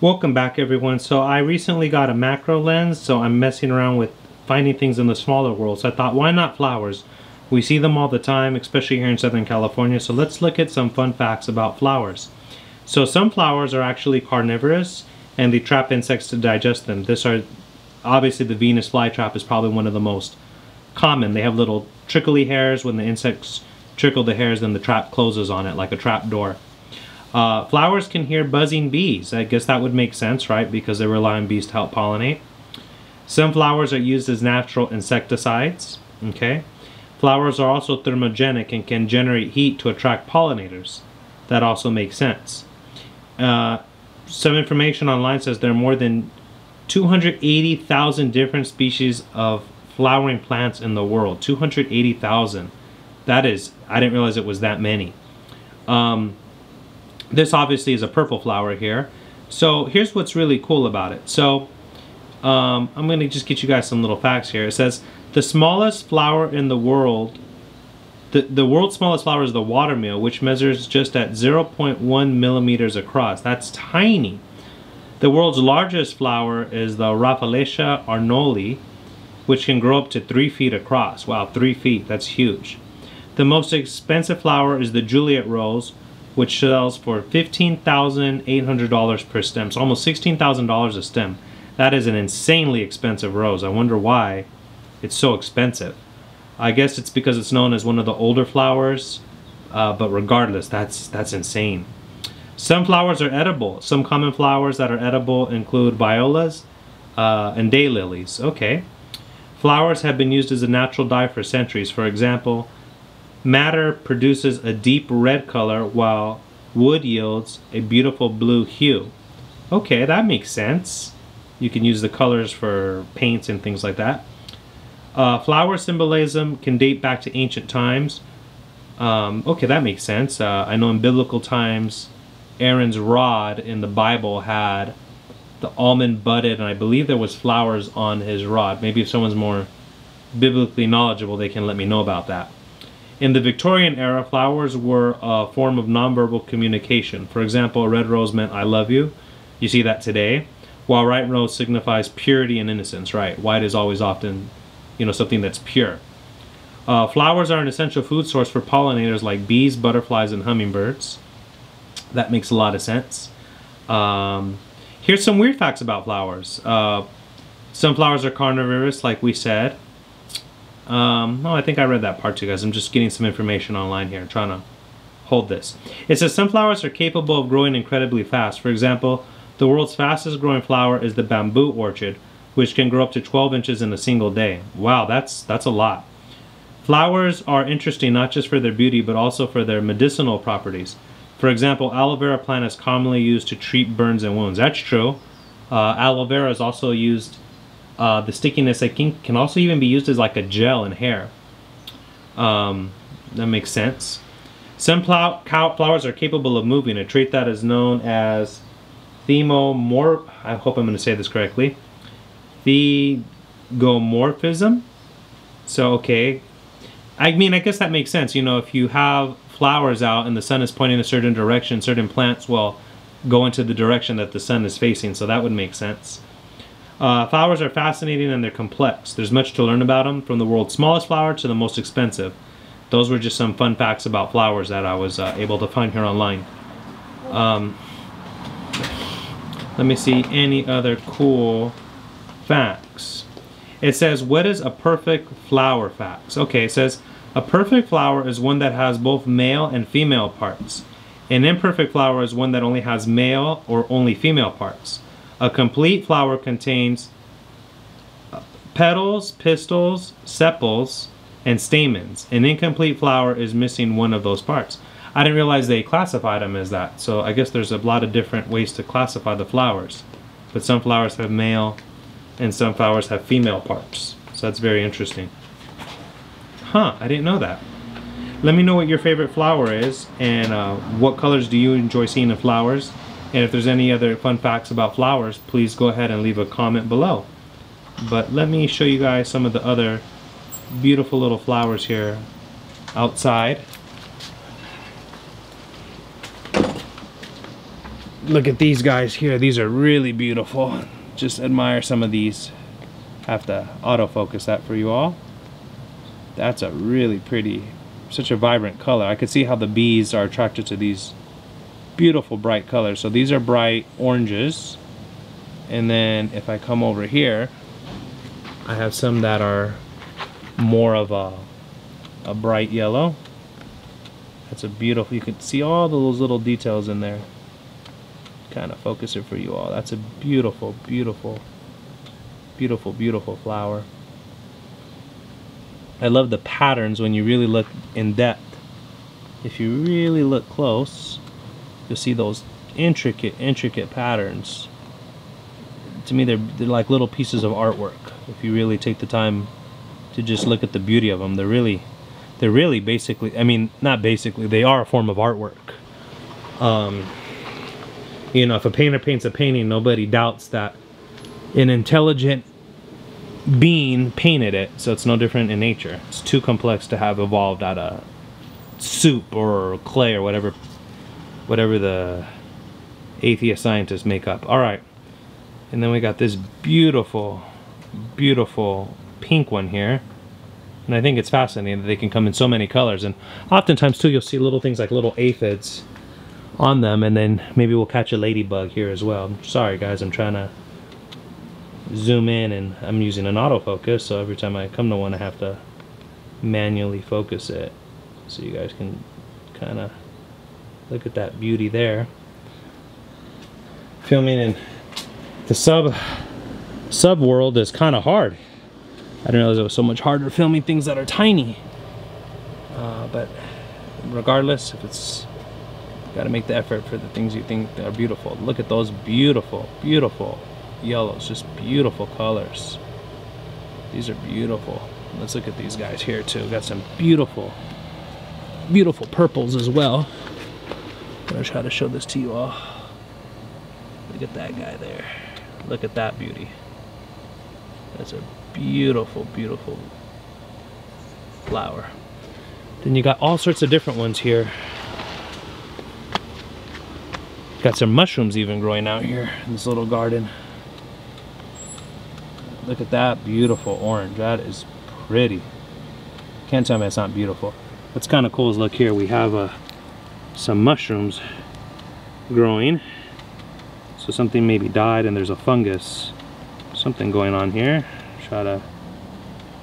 Welcome back everyone. So I recently got a macro lens, so I'm messing around with finding things in the smaller world. So I thought, why not flowers? We see them all the time, especially here in Southern California. So let's look at some fun facts about flowers. So some flowers are actually carnivorous and they trap insects to digest them. Obviously the Venus flytrap is probably one of the most common. They have little trickly hairs. When the insects trickle the hairs, then the trap closes on it like a trap door. Flowers can hear buzzing bees. I guess that would make sense, right? Because they rely on bees to help pollinate. Some flowers are used as natural insecticides. Okay. Flowers are also thermogenic and can generate heat to attract pollinators. That also makes sense. Some information online says there are more than 280,000 different species of flowering plants in the world. 280,000. That is, I didn't realize it was that many. This obviously is a purple flower here. So here's what's really cool about it. So I'm going to just get you guys some little facts here. It says the smallest flower in the world, the world's smallest flower is the watermeal, which measures just at 0.1 millimeters across. That's tiny. The world's largest flower is the Rafflesia arnoldi, which can grow up to 3 feet across. Wow, 3 feet, that's huge. The most expensive flower is the Juliet rose, which sells for $15,800 per stem. So almost $16,000 a stem. That is an insanely expensive rose. I wonder why it's so expensive. I guess it's because it's known as one of the older flowers, but regardless, that's insane. Some flowers are edible. Some common flowers that are edible include violas and daylilies. Okay. Flowers have been used as a natural dye for centuries. For example, madder produces a deep red color while wood yields a beautiful blue hue. Okay, that makes sense. You can use the colors for paints and things like that. Flower symbolism can date back to ancient times. Okay, that makes sense. I know in biblical times, Aaron's rod in the Bible had the almond budded, and I believe there was flowers on his rod. Maybe if someone's more biblically knowledgeable, they can let me know about that. In the Victorian era, flowers were a form of nonverbal communication. For example, a red rose meant I love you. You see that today. While white rose signifies purity and innocence, right? White is always often, something that's pure. Flowers are an essential food source for pollinators like bees, butterflies, and hummingbirds. That makes a lot of sense. Here's some weird facts about flowers. Some flowers are carnivorous, like we said. I think I read that part too, guys. I'm just getting some information online here, trying to hold this. It says some flowers are capable of growing incredibly fast. For example, the world's fastest growing flower is the bamboo orchid, which can grow up to 12 inches in a single day. Wow, that's a lot. Flowers are interesting not just for their beauty, but also for their medicinal properties. For example, aloe vera plant is commonly used to treat burns and wounds. That's true. Aloe vera is also used, the stickiness I think can also even be used as like a gel in hair. That makes sense. Some flowers are capable of moving, a trait that is known as I hope I'm going to say this correctly. Thigomorphism. So, okay. I mean, I guess that makes sense. If you have flowers out and the sun is pointing a certain direction, certain plants will go into the direction that the sun is facing, so that would make sense. Flowers are fascinating and they're complex. There's much to learn about them, from the world's smallest flower to the most expensive. Those were just some fun facts about flowers that I was able to find here online. Let me see any other cool facts. It says, what is a perfect flower facts? Okay, it says, a perfect flower is one that has both male and female parts. An imperfect flower is one that only has male or only female parts. A complete flower contains petals, pistils, sepals, and stamens. An incomplete flower is missing one of those parts. I didn't realize they classified them as that. So I guess there's a lot of different ways to classify the flowers. But some flowers have male and some flowers have female parts. So that's very interesting. Huh, I didn't know that. Let me know what your favorite flower is and what colors do you enjoy seeing in flowers. And if there's any other fun facts about flowers, please go ahead and leave a comment below. But let me show you guys some of the other beautiful little flowers here outside. look at these guys here. These are really beautiful. Just admire some of these. Have to autofocus that for you all. That's a really pretty, such a vibrant color. I could see how the bees are attracted to these beautiful bright colors. So these are bright oranges. And then if I come over here, I have some that are more of a bright yellow. That's a beautiful, you can see all those little details in there. Kind of focus it for you all. That's a beautiful, beautiful, beautiful, beautiful flower. I love the patterns when you really look in depth. If you really look close, you'll see those intricate patterns. To me, they're like little pieces of artwork. If you really take the time to just look at the beauty of them, they're really basically, I mean, not basically, they are a form of artwork. You know, if a painter paints a painting, nobody doubts that an intelligent being painted it, so it's no different in nature. It's too complex to have evolved out of soup or clay or whatever the atheist scientists make up. All right, and then we got this beautiful, beautiful pink one here. And I think it's fascinating that they can come in so many colors. And oftentimes too, you'll see little things like little aphids on them, and then maybe we'll catch a ladybug here as well. I'm sorry guys, I'm trying to zoom in and I'm using an autofocus, so every time I come to one I have to manually focus it so you guys can kind of look at that beauty there. Filming in the sub world is kind of hard. I didn't realize it was so much harder filming things that are tiny. But regardless, if it's got to make the effort for the things you think are beautiful. Look at those beautiful, beautiful yellows, just beautiful colors. These are beautiful. Let's look at these guys here too. Got some beautiful, beautiful purples as well. I'm gonna try to show this to you all. Look at that guy there. Look at that beauty. That's a beautiful, beautiful flower. Then you got all sorts of different ones here. Got some mushrooms even growing out here in this little garden. Look at that beautiful orange. That is pretty. Can't tell me it's not beautiful. What's kind of cool is look here, we have some mushrooms growing. So something maybe died and there's a fungus. Something going on here. Try to,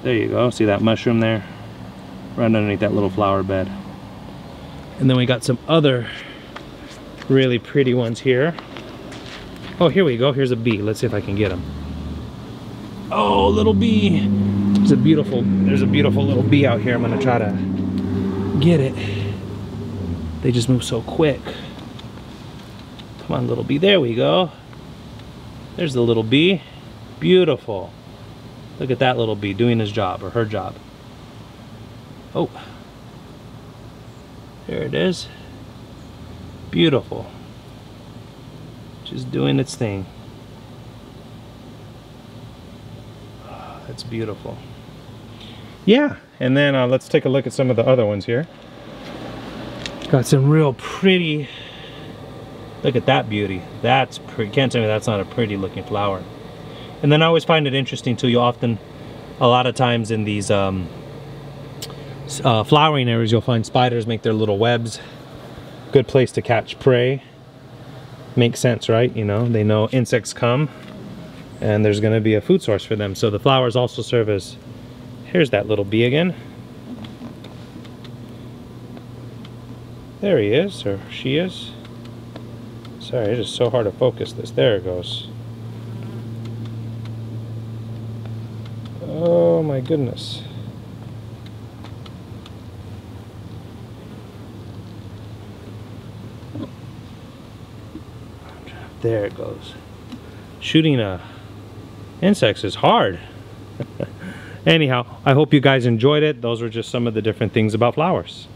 there you go, see that mushroom there? Right underneath that little flower bed. And then we got some other really pretty ones here. Oh, here we go, here's a bee. Let's see if I can get him. Oh, little bee. There's a beautiful little bee out here. I'm gonna try to get it. They just move so quick. Come on, little bee, there we go. There's the little bee. Beautiful. Look at that little bee doing his job, or her job. Oh, there it is. Beautiful. Just doing its thing. Oh, that's beautiful. Yeah, and then let's take a look at some of the other ones here. Got some real pretty, look at that beauty. That's pretty, can't tell me that's not a pretty looking flower. And then I always find it interesting too, you often, a lot of times in these flowering areas, you'll find spiders make their little webs. Good place to catch prey. Makes sense, right? You know, they know insects come and there's gonna be a food source for them. So the flowers also serve as, here's that little bee again. There he is, or she is. Sorry, it's just so hard to focus this. There it goes. Oh my goodness. There it goes. Shooting insects is hard. Anyhow, I hope you guys enjoyed it. Those were just some of the different things about flowers.